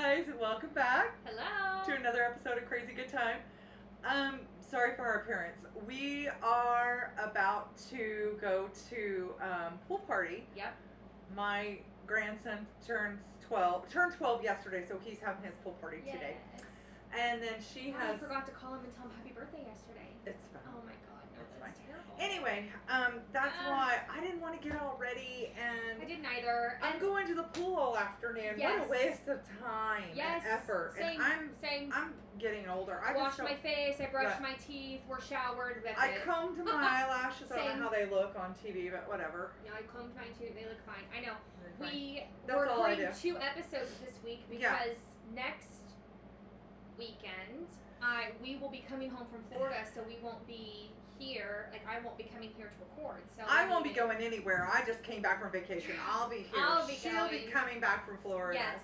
guys, and welcome back Hello. to another episode of Crazy Good Time. Sorry for our appearance. We are about to go to pool party. Yep. My grandson turned 12 yesterday, so he's having his pool party today. Yes. And then she I has. forgot to call him and tell him happy birthday yesterday. It's fine. Oh my god, no, It's that's fine. terrible. Anyway, that's why I didn't want to get all ready, and I didn't either. I'm going to the pool all afternoon. Yes. What a waste of time Yes. and effort. Same. And I'm getting older. I washed just my face. I brushed Right. my teeth. We're showered. That's I it. combed my eyelashes. I don't Same. know how they look on TV, but whatever. No, I combed mine too. They look fine. I know. They're fine. We That's were all I recording do. 2 episodes this week because next weekend we will be coming home from Florida, so we won't be here. Like, I won't be coming here to record. So I won't be going anywhere. I just came back from vacation. I'll be here. She'll be coming back from Florida. Yes.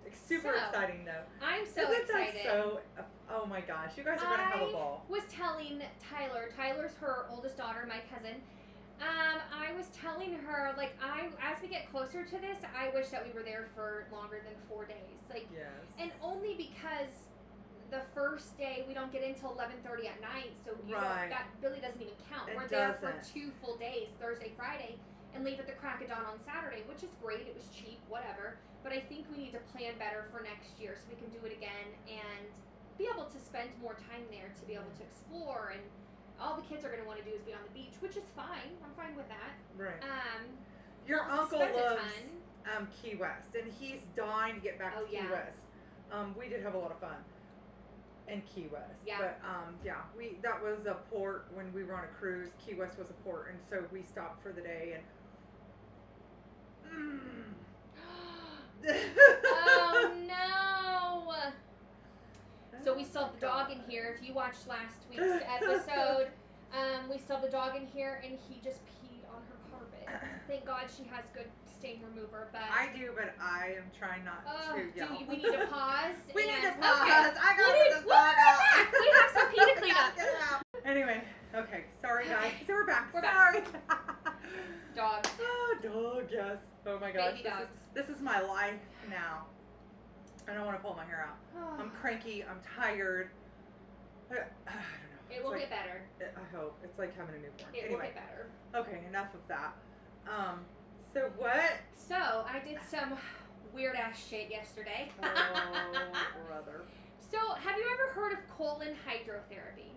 It's super exciting though. I'm so Isn't excited. That so? Oh my gosh, you guys are gonna have a ball. I was telling Tyler's her oldest daughter, my cousin. I was telling her, like, as we get closer to this, I wish that we were there for longer than 4 days. Like, yes. and only because the first day we don't get in until 11:30 at night, so that really doesn't even count. We're there for 2 full days, Thursday, Friday, and leave at the crack of dawn on Saturday, which is great. It was cheap, whatever. But I think we need to plan better for next year so we can do it again and be able to spend more time there to be able to explore. And all the kids are going to want to do is be on the beach, which is fine. I'm fine with that. Right. Your uncle loves Key West, and he's dying to get back to Key West. We did have a lot of fun in Key West. Yeah. But that was a port when we were on a cruise. Key West was a port, and so we stopped for the day and. Oh no! So we saw the dog in here. If you watched last week's episode, we saw the dog in here, and he just peed on her carpet. Thank God she has good stain remover. But I do, but I am trying not to yell. We need to pause. We need to Okay. pause. I gotta put this dog out. We have some pee to clean up. Get it out. Anyway, okay. Sorry, guys. So we're back. We're Sorry. Dogs. Oh, dog, yes. Oh my gosh. Baby dogs. This is my life now. I don't want to pull my hair out. I'm cranky. I'm tired. I don't know. It will get better. I hope. It's like having a newborn. It will get better. Okay, enough of that. So what? So I did some weird ass shit yesterday. Oh, brother. So have you ever heard of colon hydrotherapy?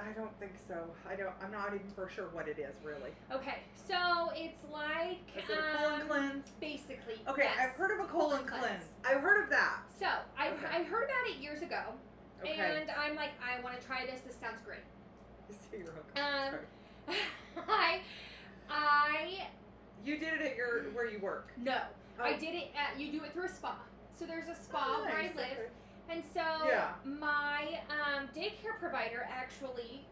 I don't think so. I'm not even for sure what it is, really. Okay, so it's like Is it a colon cleanse? Basically. Okay, yes. I've heard of a colon cleanse. I've heard of that. So I heard about it years ago, Okay. and I'm like, I want to try this. This sounds great. You're okay. I You did it at where you work. No, Oh. I did it at. You do it through a spa. So there's a spa where I live. Okay. And so my daycare provider actually,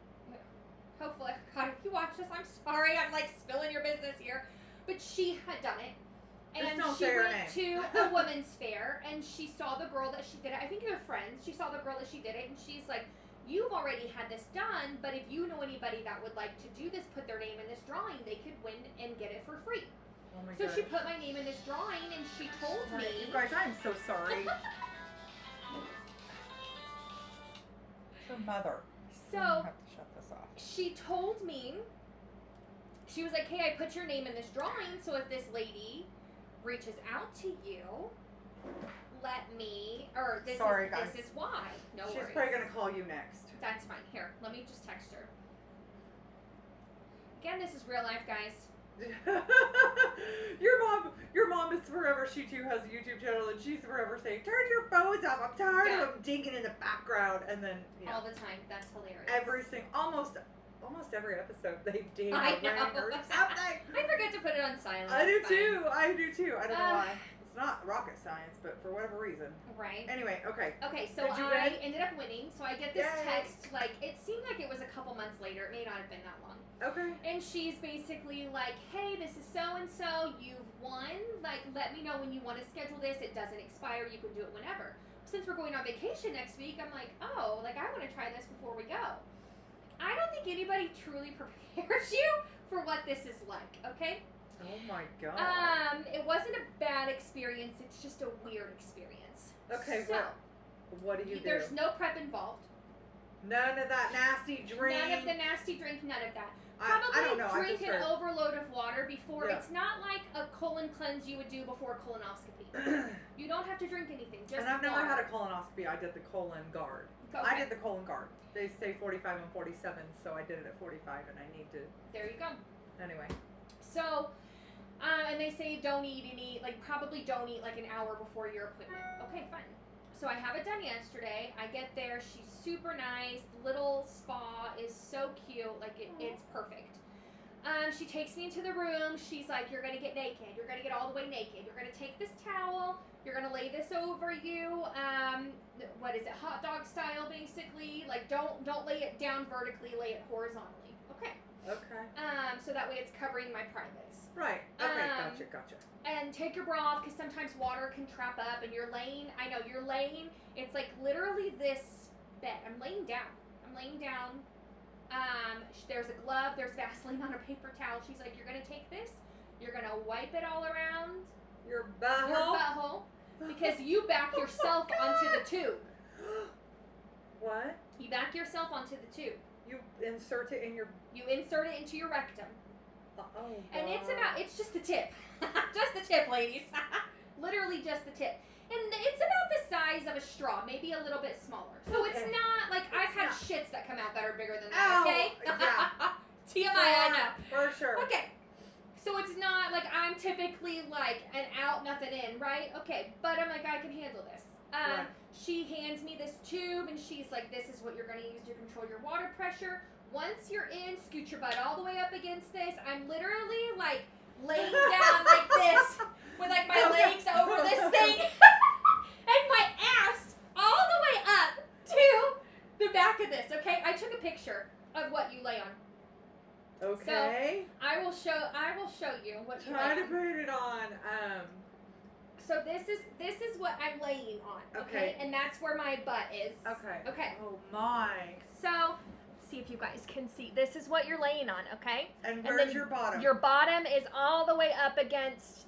hopefully, God, if you watch this, I'm sorry, I'm like spilling your business here, but she had done it. And she went to a women's fair, and she saw the girl that she did it. I think they're friends. She saw the girl that she did it, and she's like, you've already had this done, but if you know anybody that would like to do this, put their name in this drawing, they could win and get it for free. Oh my So gosh. she put my name in this drawing, and she told me. You guys, I'm so sorry. Your mother. So I have to shut this off. she told me, she was like, hey, I put your name in this drawing, so if this lady reaches out to you, let me, or this is why. No worries. She's probably going to call you next. That's fine. Here, let me just text her. Again, this is real life, guys. Your mom is forever. She too has a YouTube channel, and she's forever saying, "Turn your phones off. I'm tired of them dinging in the background." And then all the time. That's hilarious. Almost every episode they ding I or ring or something. I forget to put it on silent. I do too. I don't know why. It's not rocket science, but for whatever reason. Right. Anyway, okay. Okay, so I ended up winning. So I get this text. Like, it seemed like it was a couple months later. It may not have been that long. Okay. And she's basically like, hey, this is so-and-so. You've won. Like, let me know when you want to schedule this. It doesn't expire. You can do it whenever. Since we're going on vacation next week, I'm like, oh, like, I want to try this before we go. I don't think anybody truly prepares you for what this is like, okay? Oh my God. It wasn't a bad experience. It's just a weird experience. Okay, so what do you do? There's no prep involved. None of that nasty drink. None of the nasty drink. None of that. I Probably don't know. drink an overload of water before. Yeah. It's not like a colon cleanse you would do before colonoscopy. You don't have to drink anything. Just and I've never water. had a colonoscopy. I did the colon guard. Okay. I did the colon guard. They say 45 and 47, so I did it at 45, and I need to. There you go. Anyway. So, and they say probably don't eat like an hour before your appointment. Okay, fine. So I have it done yesterday. I get there. She's super nice. The little spa is so cute. Like, it's perfect. She takes me into the room. She's like, you're going to get naked. You're going to get all the way naked. You're going to take this towel. You're going to lay this over you. What is it? Hot dog style, basically. Like, don't lay it down vertically. Lay it horizontally. Okay. Okay. So that way it's covering my privates. Right. Okay. Gotcha. And take your bra off because sometimes water can trap up and you're laying. It's like literally this bed. I'm laying down. There's a glove. There's Vaseline on a paper towel. She's like, you're going to take this. You're going to wipe it all around your butthole. Because you back yourself onto the tube. What? You back yourself onto the tube. You insert it in your... You insert it into your rectum. Oh, God. And it's just the tip. Just the tip, ladies. Literally just the tip. And it's about the size of a straw, maybe a little bit smaller. So it's not like I've had shits that come out that are bigger than that, okay? Yeah. TMI, I know. For sure. Okay. So it's not like I'm typically like an out, nothing in, right? Okay. But I'm like, I can handle this. Right. She hands me this tube and she's like, this is what you're going to use to control your water pressure. Once you're in, scoot your butt all the way up against this. I'm literally like laying down like this with like my legs over this thing and my ass all the way up to the back of this, okay? I took a picture of what you lay on. Okay. So I will show you what you Try lay to on. put it on. So this is what I'm laying on, okay? And that's where my butt is. Okay. Oh my. So, see if you guys can see. This is what you're laying on, okay? And where's your bottom? Your bottom is all the way up against,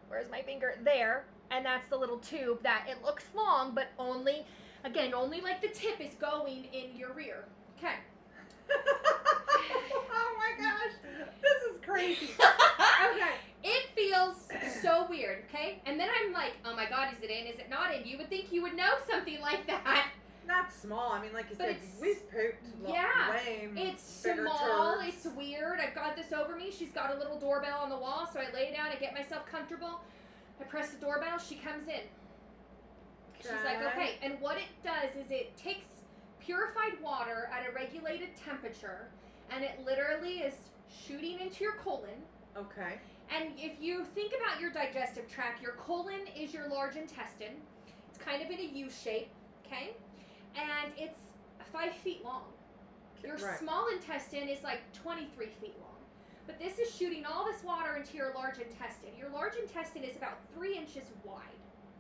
where's my finger? There. And that's the little tube that it looks long, but only like the tip is going in your rear. Okay. Oh my gosh. This is crazy. Okay. It feels so weird, okay? And then I'm like, oh my God, is it in? Is it not in? You would think you would know something like that. Not small. I mean, like you said, we've pooped way it's bigger small. turds. It's weird. I've got this over me. She's got a little doorbell on the wall, so I lay down. I get myself comfortable. I press the doorbell. She comes in. She's like, okay. And what it does is it takes purified water at a regulated temperature, and it literally is shooting into your colon. Okay. And if you think about your digestive tract, your colon is your large intestine. It's kind of in a U shape, okay? And it's 5 feet long. Your small intestine is like 23 feet long. But this is shooting all this water into your large intestine. Your large intestine is about 3 inches wide.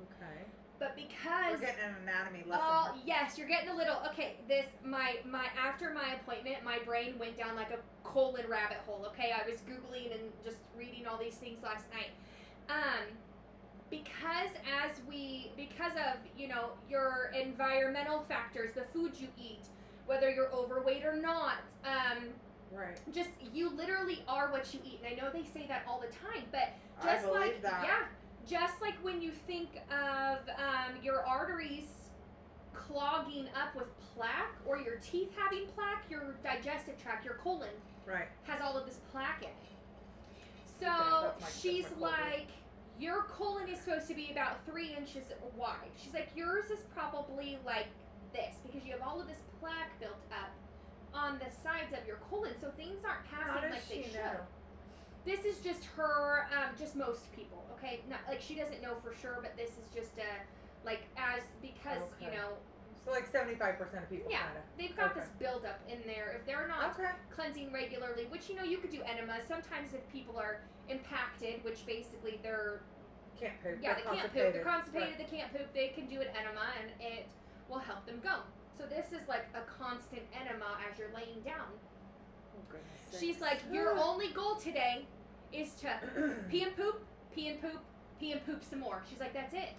Okay. But because we're getting an anatomy lesson. Oh, yes, you're getting a little. Okay, after my appointment, my brain went down like a colon rabbit hole. Okay, I was Googling and just reading all these things last night. Because of your environmental factors, the food you eat, whether you're overweight or not, right. Just you literally are what you eat. And I know they say that all the time, but I believe that. Yeah. Just like when you think of your arteries clogging up with plaque or your teeth having plaque, your digestive tract, your colon, has all of this plaque in it. So she's like, your colon is supposed to be about 3 inches wide. She's like, yours is probably like this because you have all of this plaque built up on the sides of your colon, so things aren't passing like they should. This is just her, just most people, okay? Not like she doesn't know for sure, but this is just So like 75% of people. Yeah, they've got this buildup in there. If they're not cleansing regularly, which you could do enemas. Sometimes if people are impacted, which basically can't poop. Yeah, they can't poop. They're constipated. They can't poop. They can do an enema, and it will help them go. So this is like a constant enema as you're laying down. Oh, goodness. She's like, your only goal today is to pee and poop, pee and poop, pee and poop some more. She's like, that's it.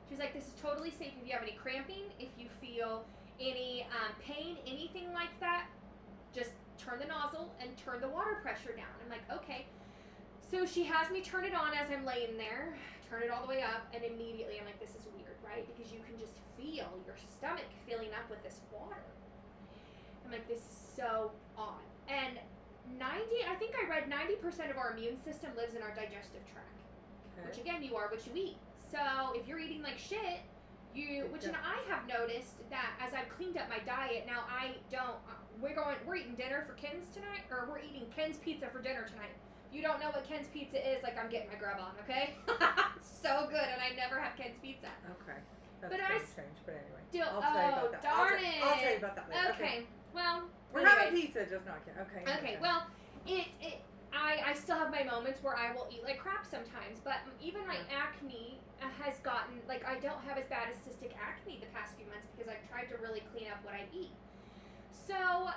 She's like, this is totally safe. If you have any cramping, if you feel any pain, anything like that, just turn the nozzle and turn the water pressure down. I'm like, okay. So she has me turn it on as I'm laying there, turn it all the way up, and immediately I'm like, this is weird, right? Because you can just feel your stomach filling up with this water. I'm like, this is so odd. And I think I read 90% of our immune system lives in our digestive tract. Okay. Which again, you are what you eat. So if you're eating like shit, I have noticed that as I've cleaned up my diet, now I don't, we're eating dinner for Ken's tonight, or we're eating Ken's pizza for dinner tonight. If you don't know what Ken's pizza is, like, I'm getting my grub on, okay? It's so good, and I never have Ken's pizza. Okay. That's strange, but anyway. I'll tell you about that. Darn it. I'll tell you about that later. Okay. Well, we're having pizza, just not Ken. Okay. Okay, well, I still have my moments where I will eat like crap sometimes, but even my acne has gotten, like, I don't have as bad as cystic acne the past few months because I've tried to really clean up what I eat. So,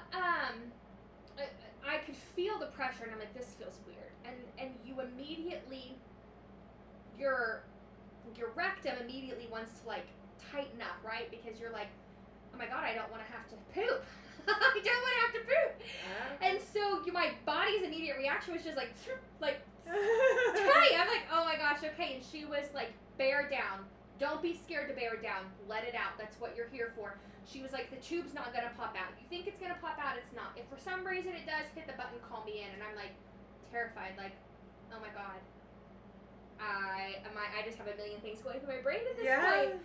I could feel the pressure, and I'm like, this feels weird. And you immediately, your rectum immediately wants to, like, tighten up, right? Because you're like, oh my God, I don't want to have to poop. I don't want to have to poop. And so my body's immediate reaction was just like tight. I'm like, oh my gosh, okay. And she was like, bear down. Don't be scared to bear down. Let it out. That's what you're here for. She was like, the tube's not going to pop out. You think it's going to pop out? It's not. If for some reason it does, hit the button, call me in. And I'm like, terrified, like, oh my God. I just have a million things going through my brain at this point.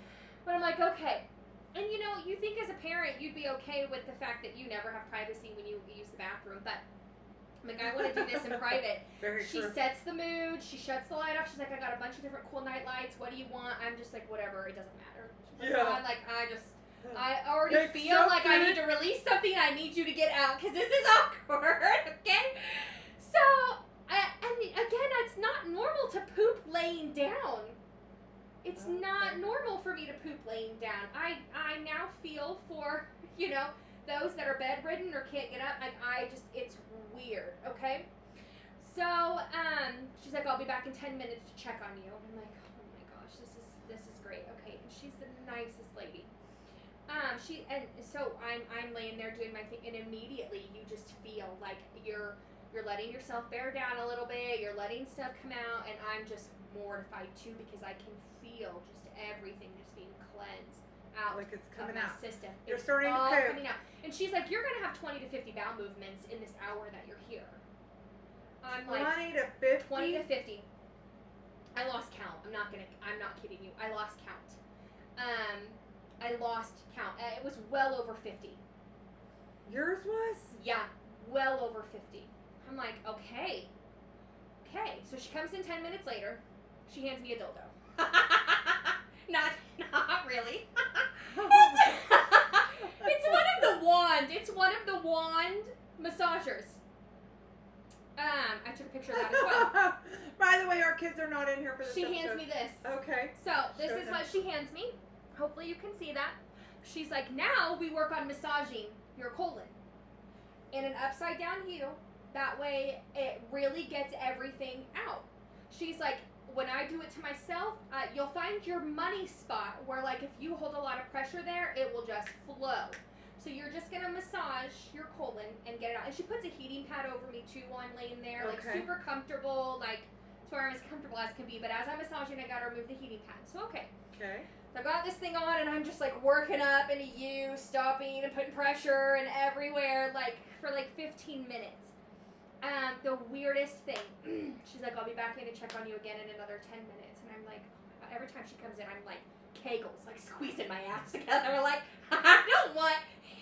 But I'm like, okay. And you know, you think as a parent you'd be okay with the fact that you never have privacy when you use the bathroom, but I'm like, I want to do this in private. She sets the mood, she shuts the light off, she's like, I got a bunch of different cool night lights, what do you want? I'm just like, whatever, it doesn't matter. I'm like, I already feel like I need to release something, I need you to get out, because this is awkward, okay? So, and again, it's not normal to poop laying down. It's not normal for me to poop laying down. I now feel for, you know, those that are bedridden or can't get up. Like, it's weird, okay? So, she's like, I'll be back in 10 minutes to check on you. I'm like, oh my gosh, this is great, okay? And she's the nicest lady. So I'm laying there doing my thing, and immediately you just feel like you're letting yourself bear down a little bit, you're letting stuff come out, and I'm just mortified too because I can feel just everything just being cleansed out, like it's coming of my out. system. You're it's starting all to poop. coming out. And she's like, you're gonna have 20 to 50 bowel movements in this hour that you're here. I'm 20 like, to 50? 20 to 50. I lost count. I'm not kidding you. I lost count. I lost count. It was well over 50. Yours was? Yeah, well over 50. I'm like, okay. So she comes in 10 minutes later. She hands me a dildo. not really. It's one of the wand massagers. I took a picture of that as well. By the way, our kids are not in here for this episode. She hands me this. Okay. So this is what she hands me. Hopefully you can see that. She's like, now we work on massaging your colon in an upside down heel. That way it really gets everything out. She's like, when I do it to myself, you'll find your money spot where, like, if you hold a lot of pressure there, it will just flow. So you're just going to massage your colon and get it out. And she puts a heating pad over me, too, while I'm laying there. Like, super comfortable. Like, as far as comfortable as can be. But as I'm massaging, I got to remove the heating pad. So, okay. Okay. So I got this thing on, and I'm just, like, working up into U, stopping and putting pressure and everywhere, like, for, like, 15 minutes. The weirdest thing, she's like, I'll be back in to check on you again in another 10 minutes. And I'm like, oh my God. Every time she comes in, I'm like, kegels, like squeezing my ass together. We're like, I don't want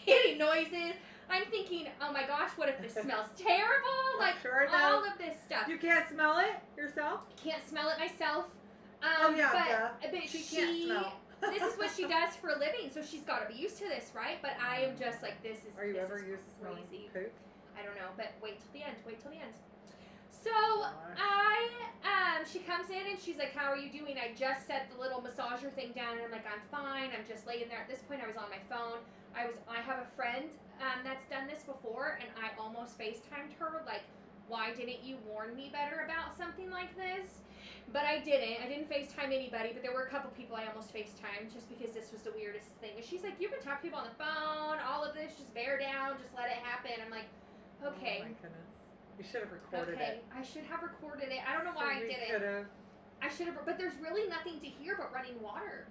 any noises. I'm thinking, oh my gosh, what if this smells terrible? Like, sure all of this stuff. You can't smell it yourself? Can't smell it myself. But she can't smell. This is what she does for a living, so she's got to be used to this, right? But I am just like, this is Are you this ever is used to smelling crazy. poop? I don't know, but wait till the end. So she comes in and she's like, how are you doing? I just set the little massager thing down, and I'm like, I'm fine. I'm just laying there. At this point, I was on my phone. I have a friend that's done this before, and I almost FaceTimed her like why didn't you warn me better about something like this? But I didn't FaceTime anybody, but there were a couple people I almost FaceTimed just because this was the weirdest thing. And she's like, you can talk to people on the phone, all of this, just bear down, just let it happen. I'm like, okay. Oh my goodness. You should have recorded it. I should have recorded it. I don't know why I didn't. Could've. I should have, but there's really nothing to hear but running water.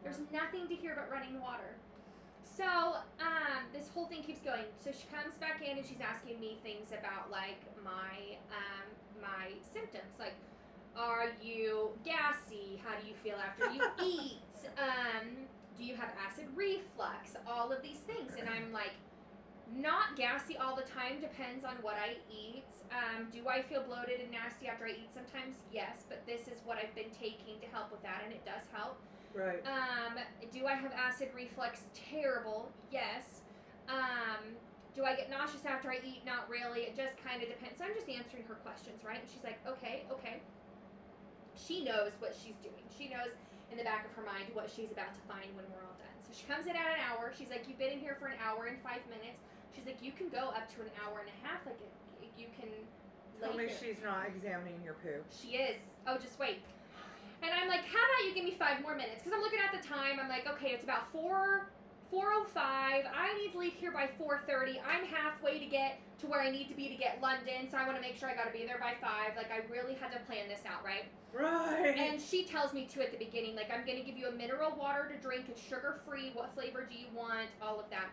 There's nothing to hear but running water. So, this whole thing keeps going. So she comes back in and she's asking me things about like my symptoms, like, are you gassy? How do you feel after you eat? Do you have acid reflux? All of these things. And I'm like, not gassy all the time, depends on what I eat. Do I feel bloated and nasty after I eat? Sometimes, yes, but this is what I've been taking to help with that, and it does help. Right. Do I have acid reflux? Terrible, yes. Do I get nauseous after I eat? Not really. It just kind of depends. So I'm just answering her questions, right? And she's like, okay. She knows what she's doing. She knows in the back of her mind what she's about to find when we're all done. So she comes in at an hour. She's like, you've been in here for an hour and 5 minutes. She's like, you can go up to an hour and a half. Like, you can Tell me she's not examining your poo. She is. Oh, just wait. And I'm like, how about you give me 5 more minutes? Because I'm looking at the time. I'm like, okay, it's about 4:05. I need to leave here by 4:30. I'm halfway to get to where I need to be to get London. So I want to make sure I got to be there by 5. Like, I really had to plan this out, right? Right. And she tells me to at the beginning, like, I'm going to give you a mineral water to drink. It's sugar-free. What flavor do you want? All of that.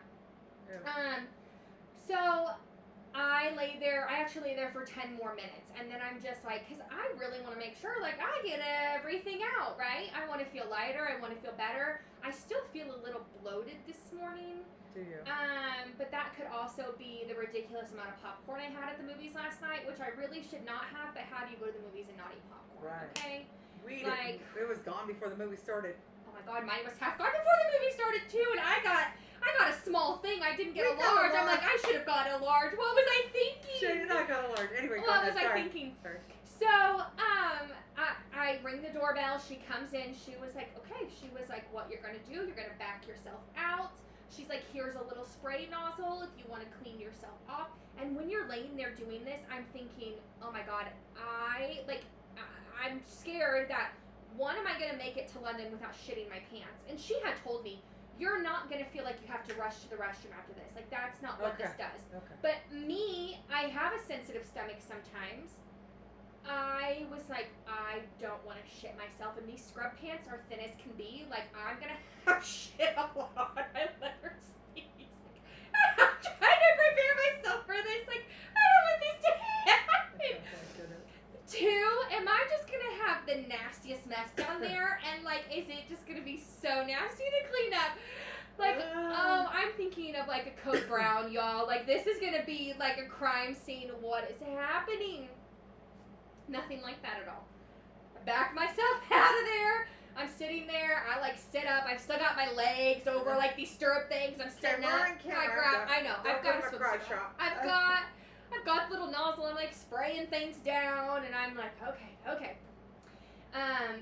Yeah. So I actually lay there for 10 more minutes. And then I'm just like, because I really want to make sure, like, I get everything out, right? I want to feel lighter. I want to feel better. I still feel a little bloated this morning. Do you? But that could also be the ridiculous amount of popcorn I had at the movies last night, which I really should not have, but how do you go to the movies and not eat popcorn? Right. Okay? It was gone before the movie started. Oh my God, mine was half gone before the movie started too, and I got a small thing. I didn't get a large. I'm like, I should have got a large. What was I thinking? Should have not got a large. Anyway, what was I thinking? Sorry. So, I ring the doorbell. She comes in. She was like, okay. She was like, what you're gonna do? You're gonna back yourself out. She's like, here's a little spray nozzle if you want to clean yourself off. And when you're laying there doing this, I'm thinking, oh my God, I'm scared that, one, am I going to make it to London without shitting my pants? And she had told me, you're not going to feel like you have to rush to the restroom after this. Like, that's not what this does. Okay. But me, I have a sensitive stomach sometimes. I was like, I don't want to shit myself. And these scrub pants are thin as can be. Like, I'm going to have shit all on my leather sneeze. Like, I'm trying to prepare myself for this. Like, I don't want this to happen. Two, am I just going to have the nastiest mess down there? And, like, is it just going to be so nasty to clean up? Like, I'm thinking of, like, a Code Brown, y'all. Like, this is going to be, like, a crime scene. What is happening? Nothing like that at all. I backed myself out of there. I'm sitting there. I, like, sit up. I've still got my legs over, like, these stirrup things. I'm sitting up. I know. I've got a swimsuit. I've got the little nozzle. I'm like spraying things down, and I'm like, okay. I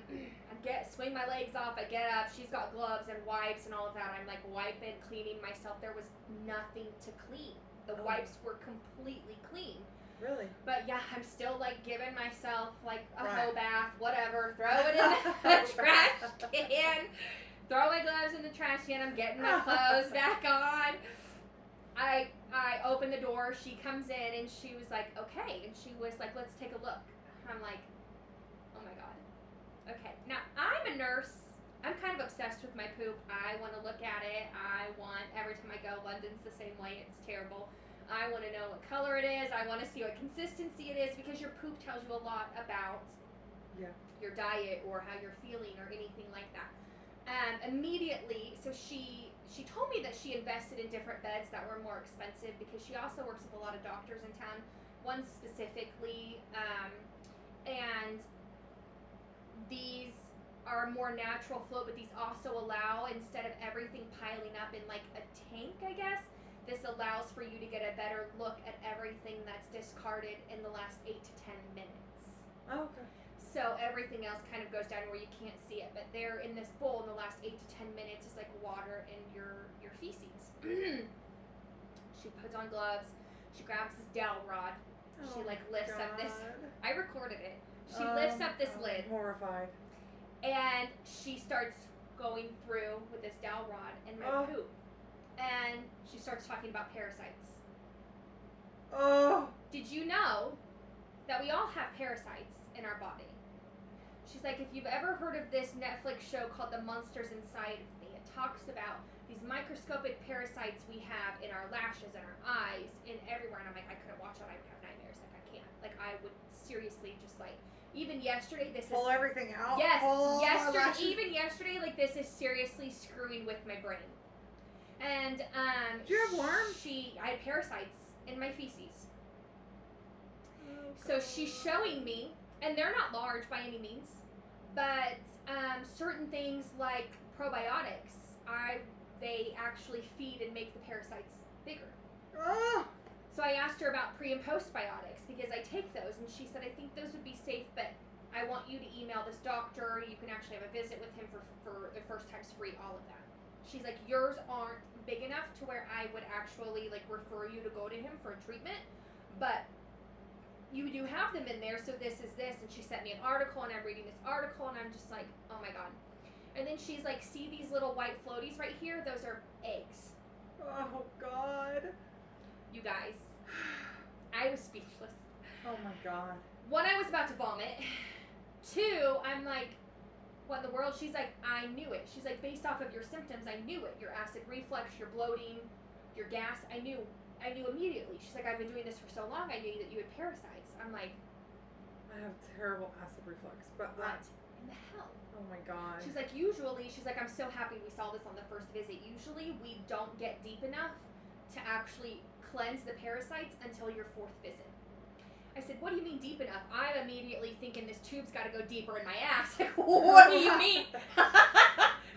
swing my legs off. I get up. She's got gloves and wipes and all of that. I'm like wiping, cleaning myself. There was nothing to clean. The wipes were completely clean. Really? But yeah, I'm still like giving myself like a hoe bath, whatever. Throw it in the trash can. Throw my gloves in the trash can. I'm getting my clothes back on. I open the door, she comes in, and she was like, okay. And she was like, let's take a look. I'm like, oh my God. Okay. Now, I'm a nurse. I'm kind of obsessed with my poop. I want to look at it. Every time I go, London's the same way. It's terrible. I want to know what color it is. I want to see what consistency it is, because your poop tells you a lot about your diet or how you're feeling or anything like that. Immediately, so she told me that she invested in different beds that were more expensive, because she also works with a lot of doctors in town, one specifically, and these are more natural flow, but these also allow, instead of everything piling up in like a tank, I guess, this allows for you to get a better look at everything that's discarded in the last 8 to 10 minutes. Oh, okay. So everything else kind of goes down where you can't see it, but there in this bowl in the last 8 to 10 minutes is like water and your feces. She puts on gloves. She grabs this dowel rod. She lifts up this. I recorded it. She lifts up this lid. I'm horrified. And she starts going through with this dowel rod and my poop. And she starts talking about parasites. Oh. Did you know that we all have parasites in our body? She's like, if you've ever heard of this Netflix show called The Monsters Inside of Me, it talks about these microscopic parasites we have in our lashes and our eyes and everywhere. And I'm like, I couldn't watch it. I would have nightmares. Like, I can't. Like, I would seriously just like, even yesterday, pull everything out. Yes, even yesterday, like this is seriously screwing with my brain. And do you have worms? I had parasites in my feces. So she's showing me, and they're not large by any means, but certain things like probiotics, they actually feed and make the parasites bigger. So I asked her about pre and postbiotics because I take those, and she said, I think those would be safe, but I want you to email this doctor. You can actually have a visit with him for the first time's free, all of that. She's like, yours aren't big enough to where I would actually like refer you to go to him for a treatment, but you do have them in there, so this is this. And she sent me an article, and I'm reading this article, and I'm just like, oh my God. And then she's like, see these little white floaties right here? Those are eggs. Oh God. You guys, I was speechless. Oh my God. One, I was about to vomit. Two, I'm like, what in the world? She's like, I knew it. She's like, based off of your symptoms, I knew it. Your acid reflux, your bloating, your gas, I knew immediately. She's like, I've been doing this for so long, I knew that you had parasites. I'm like, I have terrible acid reflux, but what in the hell? Oh my God. She's like, usually, she's like, I'm so happy we saw this on the first visit. Usually we don't get deep enough to actually cleanse the parasites until your fourth visit. I said, what do you mean deep enough? I'm immediately thinking this tube's got to go deeper in my ass. Like, what do you mean? What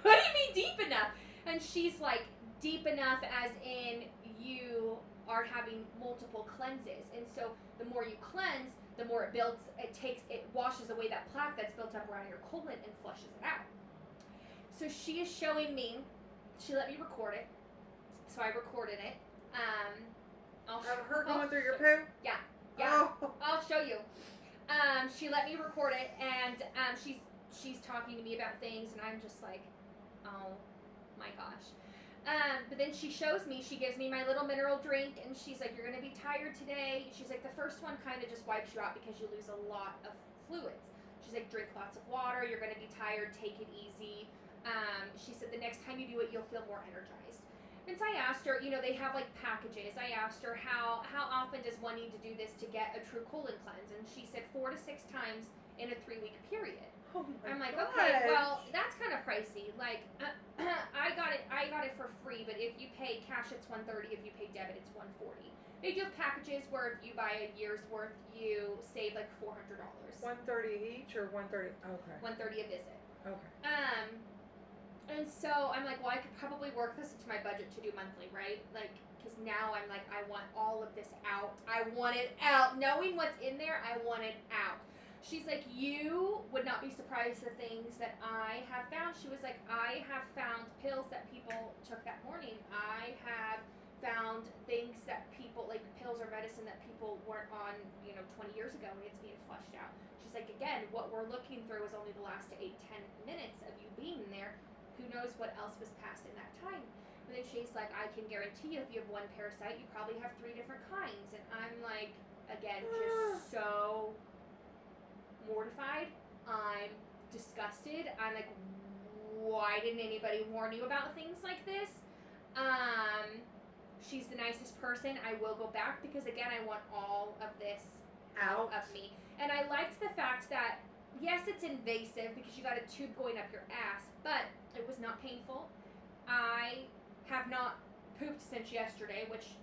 do you mean deep enough? And she's like, deep enough as in you are having multiple cleanses. And so the more you cleanse, the more it washes away that plaque that's built up around your colon and flushes it out. So she is showing me, she let me record it. So I recorded it. Her going through your poo? Yeah. Oh. I'll show you. She let me record it, and she's talking to me about things, and I'm just like, oh my gosh. But then she shows me, she gives me my little mineral drink, and she's like, you're going to be tired today. She's like, the first one kind of just wipes you out because you lose a lot of fluids. She's like, drink lots of water, you're going to be tired, take it easy. She said, the next time you do it, you'll feel more energized. And so I asked her, they have like packages. I asked her how often does one need to do this to get a true colon cleanse? And she said 4 to 6 times in a 3-week period. Oh I'm like, gosh. okay, well, that's kind of pricey. Like, I got it for free, but if you pay cash, it's $130. If you pay debit, it's $140. They do have packages where if you buy a year's worth, you save like $400. $130 each or $130? Okay. $130 a visit. Okay. And so I'm like, well, I could probably work this into my budget to do monthly, right? Like, because now I'm like, I want all of this out. I want it out. Knowing what's in there, I want it out. She's like, you would not be surprised the things that I have found. She was like, I have found pills that people took that morning. I have found things that people, like pills or medicine that people weren't on, 20 years ago, and it's being flushed out. She's like, again, what we're looking through is only the last 8-10 minutes of you being there. Who knows what else was passed in that time? And then she's like, I can guarantee you if you have one parasite, you probably have 3 different kinds. And I'm like, again, just so mortified. I'm disgusted. I'm like, why didn't anybody warn you about things like this? She's the nicest person. I will go back because, again, I want all of this out of me. And I liked the fact that, yes, it's invasive because you got a tube going up your ass, but it was not painful. I have not pooped since yesterday, which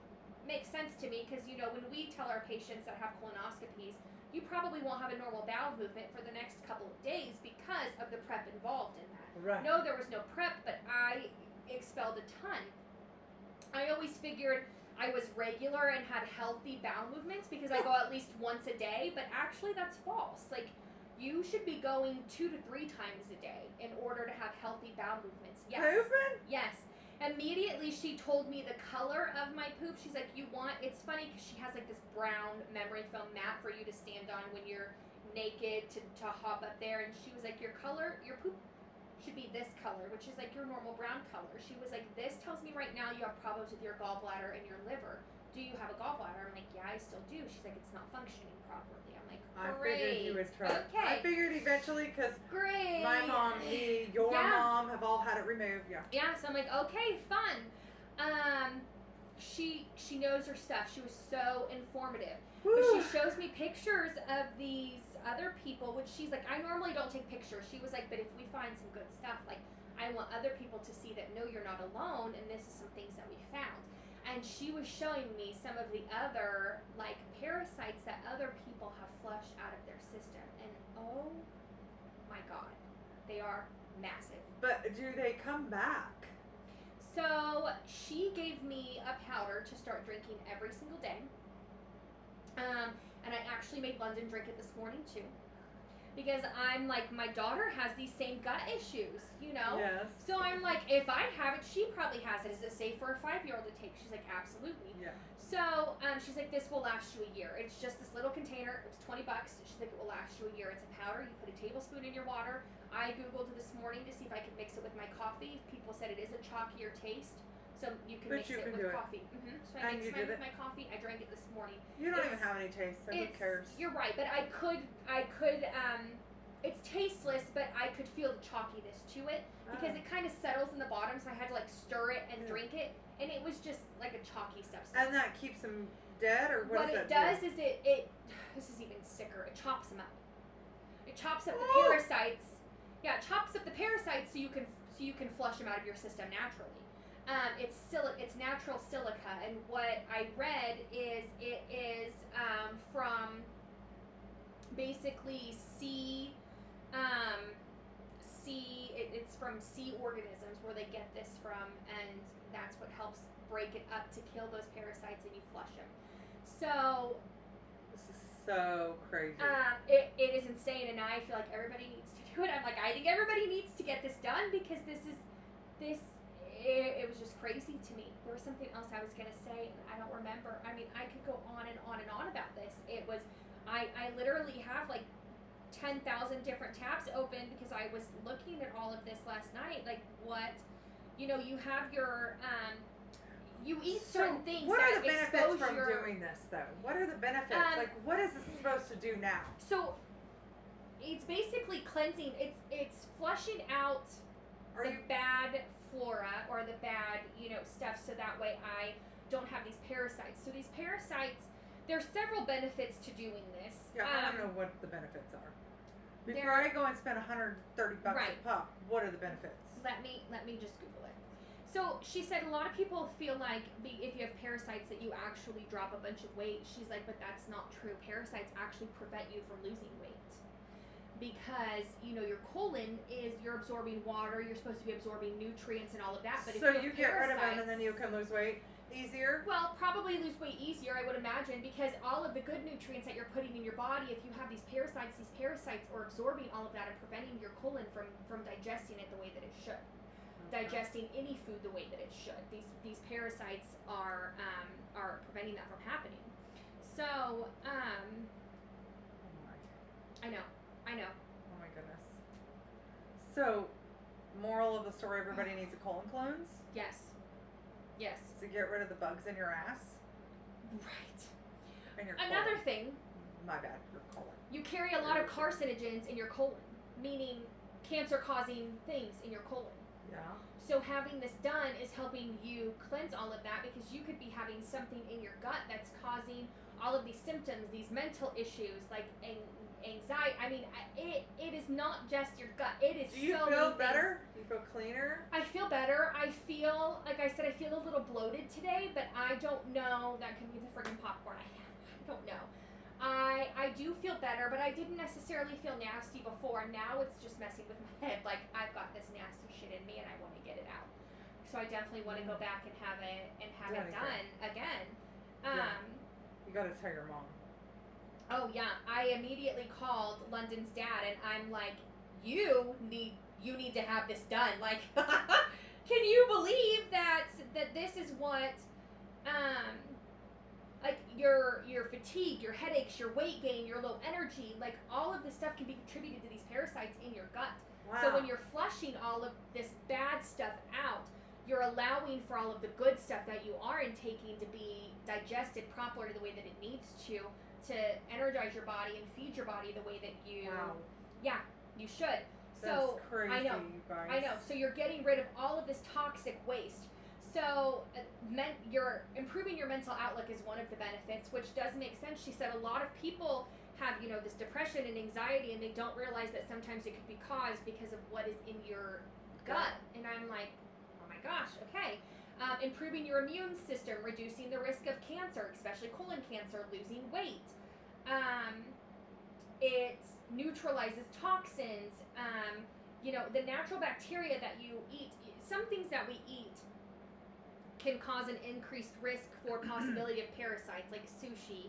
makes sense to me because, when we tell our patients that have colonoscopies, you probably won't have a normal bowel movement for the next couple of days because of the prep involved in that. Right. No, there was no prep, but I expelled a ton. I always figured I was regular and had healthy bowel movements because I go at least once a day, but actually that's false. Like, you should be going 2 to 3 times a day in order to have healthy bowel movements. Yes. Pooping? Yes. Immediately, she told me the color of my poop. She's like, it's funny because she has like this brown memory foam mat for you to stand on when you're naked to hop up there. And she was like, your poop should be this color, which is like your normal brown color. She was like, this tells me right now you have problems with your gallbladder and your liver. Do you have a gallbladder? I'm like, yeah, I still do. She's like, it's not functioning properly. I'm like, great. I figured you would try. Okay. I figured eventually because great. my mom, your mom have all had it removed. Yeah. Yeah. So I'm like, okay, fun. She knows her stuff. She was so informative. Woo. But she shows me pictures of these other people, which she's like, I normally don't take pictures. She was like, but if we find some good stuff, like I want other people to see that no, you're not alone, and this is some things that we found. And she was showing me some of the other, like, parasites that other people have flushed out of their system. And oh my God, they are massive. But do they come back? So she gave me a powder to start drinking every single day. And I actually made London drink it this morning too. Because I'm like, my daughter has these same gut issues, you know? Yes. So I'm like, if I have it, she probably has it. Is it safe for a 5-year-old to take? She's like, absolutely. Yeah. So she's like, this will last you a year. It's just this little container. It was $20. She's like, it will last you a year. It's a powder. You put a tablespoon in your water. I Googled it this morning to see if I could mix it with my coffee. People said it is a chalkier taste. So you can mix it with coffee. Mm-hmm. So I mixed mine with my coffee. I drank it this morning. You don't even have any taste, so who cares? You're right, but I could, it's tasteless, but I could feel the chalkiness to it because it kind of settles in the bottom, so I had to like stir it and drink it, and it was just like a chalky substance. And that keeps them dead, or what does it does do? Is it, this is even sicker, it chops them up. It chops up the parasites. Yeah, it chops up the parasites so you can flush them out of your system naturally. It's natural silica, and what I read is it is from basically it's from sea organisms where they get this from, and that's what helps break it up to kill those parasites, and you flush them. So this is so crazy. It is insane, and now I feel like everybody needs to do it. I'm like, I think everybody needs to get this done because it was just crazy to me. There was something else I was going to say, and I don't remember. I mean, I could go on and on and on about this. It was, I literally have like 10,000 different tabs open because I was looking at all of this last night. Like what, you have your, you eat certain things. What are the benefits from doing this though? What are the benefits? Like what is this supposed to do now? So it's basically cleansing. It's flushing out the bad flora or the bad, stuff, so that way I don't have these parasites. So these parasites, there's several benefits to doing this. Yeah, I don't know what the benefits are. Before I go and spend $130 a pop, what are the benefits? Let me just Google it. So she said a lot of people feel like if you have parasites that you actually drop a bunch of weight. She's like, but that's not true. Parasites actually prevent you from losing weight. Because your colon you're absorbing water, you're supposed to be absorbing nutrients and all of that. But so you get rid of them and then you can lose weight easier? Well, probably lose weight easier, I would imagine, because all of the good nutrients that you're putting in your body, if you have these parasites are absorbing all of that and preventing your colon from digesting it the way that it should. Digesting any food the way that it should. These parasites are preventing that from happening. So, I know. Oh my goodness. So, moral of the story, everybody needs a colon cleanse? Yes. To get rid of the bugs in your ass? Right. And your Another colon. thing. My bad, your colon. You carry a lot of carcinogens in your colon, meaning cancer-causing things in your colon. Yeah. So having this done is helping you cleanse all of that, because you could be having something in your gut that's causing all of these symptoms, these mental issues, like anxiety. I mean, it is not just your gut. It is so many things. Do you feel better? Do you feel cleaner? I feel better. I feel, like I said, I feel a little bloated today, but I don't know. That could be the friggin' popcorn I had. I don't know. I do feel better, but I didn't necessarily feel nasty before. Now it's just messing with my head. Like, I've got this nasty shit in me and I want to get it out. So I definitely want to go back and have it done again. You gotta tell your mom. Oh yeah, I immediately called London's dad and I'm like, you need to have this done. Like, Can you believe that this is what, like your fatigue, your headaches, your weight gain, your low energy, like all of this stuff can be contributed to these parasites in your gut. Wow. So when you're flushing all of this bad stuff out, you're allowing for all of the good stuff that you are intaking to be digested properly the way that it needs to energize your body and feed your body the way that you, you should. So that's crazy, I know, you guys. I know. So you're getting rid of all of this toxic waste. So you're improving your mental outlook is one of the benefits, which does make sense. She said a lot of people have, this depression and anxiety, and they don't realize that sometimes it could be caused because of what is in your gut. And I'm like, oh my gosh, okay. Improving your immune system, reducing the risk of cancer, especially colon cancer, losing weight. It neutralizes toxins. The natural bacteria that you eat, some things that we eat can cause an increased risk for possibility of parasites, like sushi.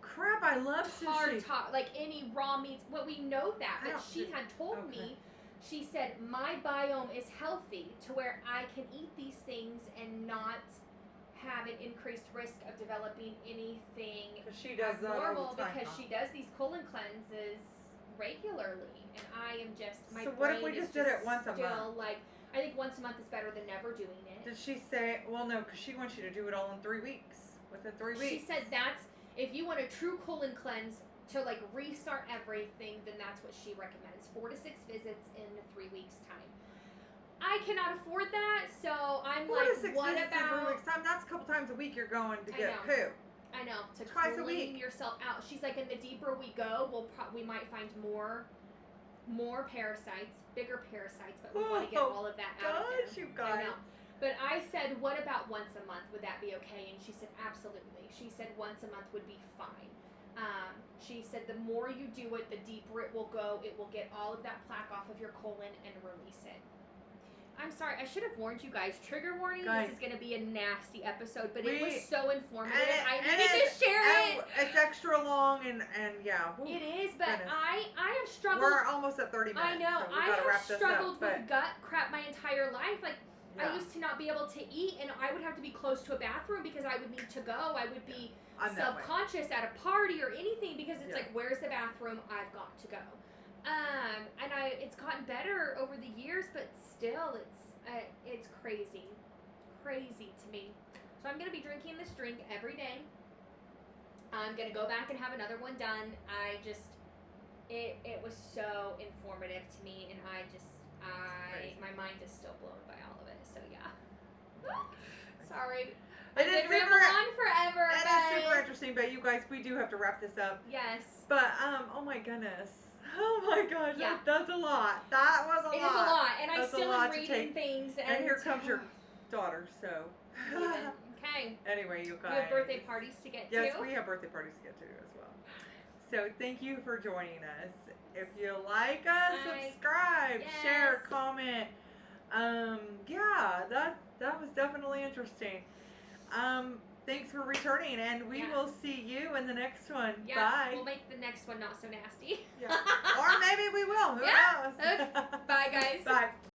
Crap, I love sushi. Like any raw meats. Well, we know that, but she had told me, she said, my biome is healthy to where I can eat these things and not have an increased risk of developing anything she does abnormal, that all the time, because she does these colon cleanses regularly, and I am just, my so what if we brain just is did it once a month? Like, I think once a month is better than never doing it. Did she say, well, no, because she wants you to do it all in 3 weeks. Within 3 weeks. She said that's, if you want a true colon cleanse to like restart everything, then that's what she recommends. 4 to 6 visits in 3 weeks time. I cannot afford that, so I'm 4 like, to 6 what visits about? in 3 weeks time? That's a couple times a week you're going to get know. poo. I know, to Twice a clean week. yourself out. She's like, and the deeper we go, we might find more parasites, bigger parasites, but we want to get all of that out of there. You guys. I know. But I said, what about once a month? Would that be okay? And she said, absolutely. She said once a month would be fine. She said the more you do it, the deeper it will go. It will get all of that plaque off of your colon and release it. I'm sorry, I should have warned you guys. Trigger warning, guys, this is going to be a nasty episode, but it was we- so informative. and I needed to share it. It's extra long and yeah. Whew, It is, but goodness. I have struggled. We're almost at 30 minutes. I know. So we I gotta wrap have this struggled up, with gut crap my entire life. Like, yeah. I used to not be able to eat, and I would have to be close to a bathroom because I would need to go. I would be I'm that way. self-conscious at a party or anything because it's Yeah. like, where's the bathroom? I've got to go. And it's gotten better over the years, but still, it's crazy to me. So I'm gonna be drinking this drink every day. I'm gonna go back and have another one done. It was so informative to me, and my mind is still blown by all of it. So yeah. Sorry. It is I've been rambling on forever. It is super interesting, but you guys, we do have to wrap this up. Yes. But oh my goodness. Oh my gosh, Yeah. that's a lot. That was a lot. It is a lot, and I That's a still lot am to reading take. things. And here comes your daughter, so. Okay. Anyway, you guys. We have birthday parties to get Yes, to. we have birthday parties to get to as well. So thank you for joining us. If you like us, subscribe, share, comment. Yeah, that was definitely interesting. Thanks for returning, and we will see you in the next one. Yeah, Bye. we'll make the next one not so nasty. Yeah. Or maybe we will. Who knows? Okay. Bye, guys. Bye.